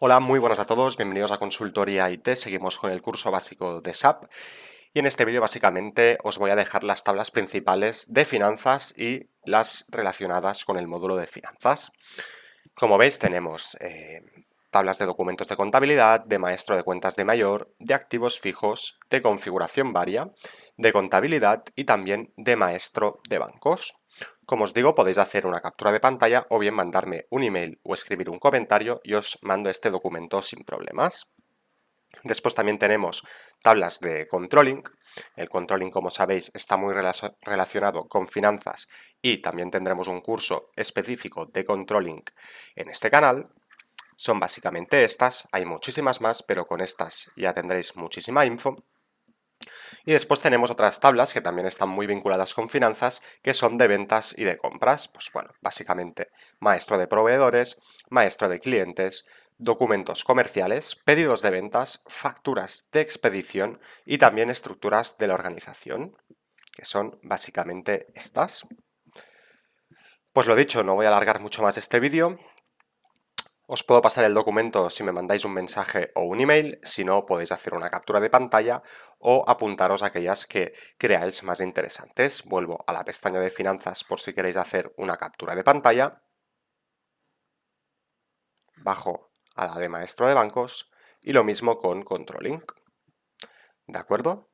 Hola, muy buenas a todos, bienvenidos a Consultoría IT. Seguimos con el curso básico de SAP y en este vídeo básicamente os voy a dejar las tablas principales de finanzas y las relacionadas con el módulo de finanzas. Como veis tenemos tablas de documentos de contabilidad, de maestro de cuentas de mayor, de activos fijos, de configuración varia, de contabilidad y también de maestro de bancos. Como os digo, podéis hacer una captura de pantalla o bien mandarme un email o escribir un comentario y os mando este documento sin problemas. Después también tenemos tablas de controlling. El controlling, como sabéis, está muy relacionado con finanzas y también tendremos un curso específico de controlling en este canal. Son básicamente estas, hay muchísimas más, pero con estas ya tendréis muchísima info. Y después tenemos otras tablas que también están muy vinculadas con finanzas, que son de ventas y de compras. Pues bueno, básicamente maestro de proveedores, maestro de clientes, documentos comerciales, pedidos de ventas, facturas de expedición y también estructuras de la organización, que son básicamente estas. Pues lo dicho, no voy a alargar mucho más este vídeo. Os puedo pasar el documento si me mandáis un mensaje o un email, si no podéis hacer una captura de pantalla o apuntaros aquellas que creáis más interesantes. Vuelvo a la pestaña de finanzas por si queréis hacer una captura de pantalla, bajo a la de maestro de bancos y lo mismo con controlling. ¿De acuerdo?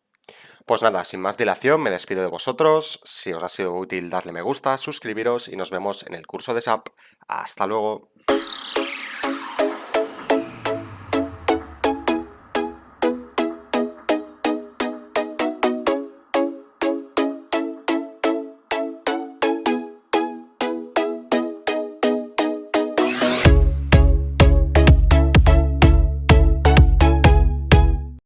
Pues nada, sin más dilación me despido de vosotros. Si os ha sido útil darle me gusta, suscribiros y nos vemos en el curso de SAP. Hasta luego.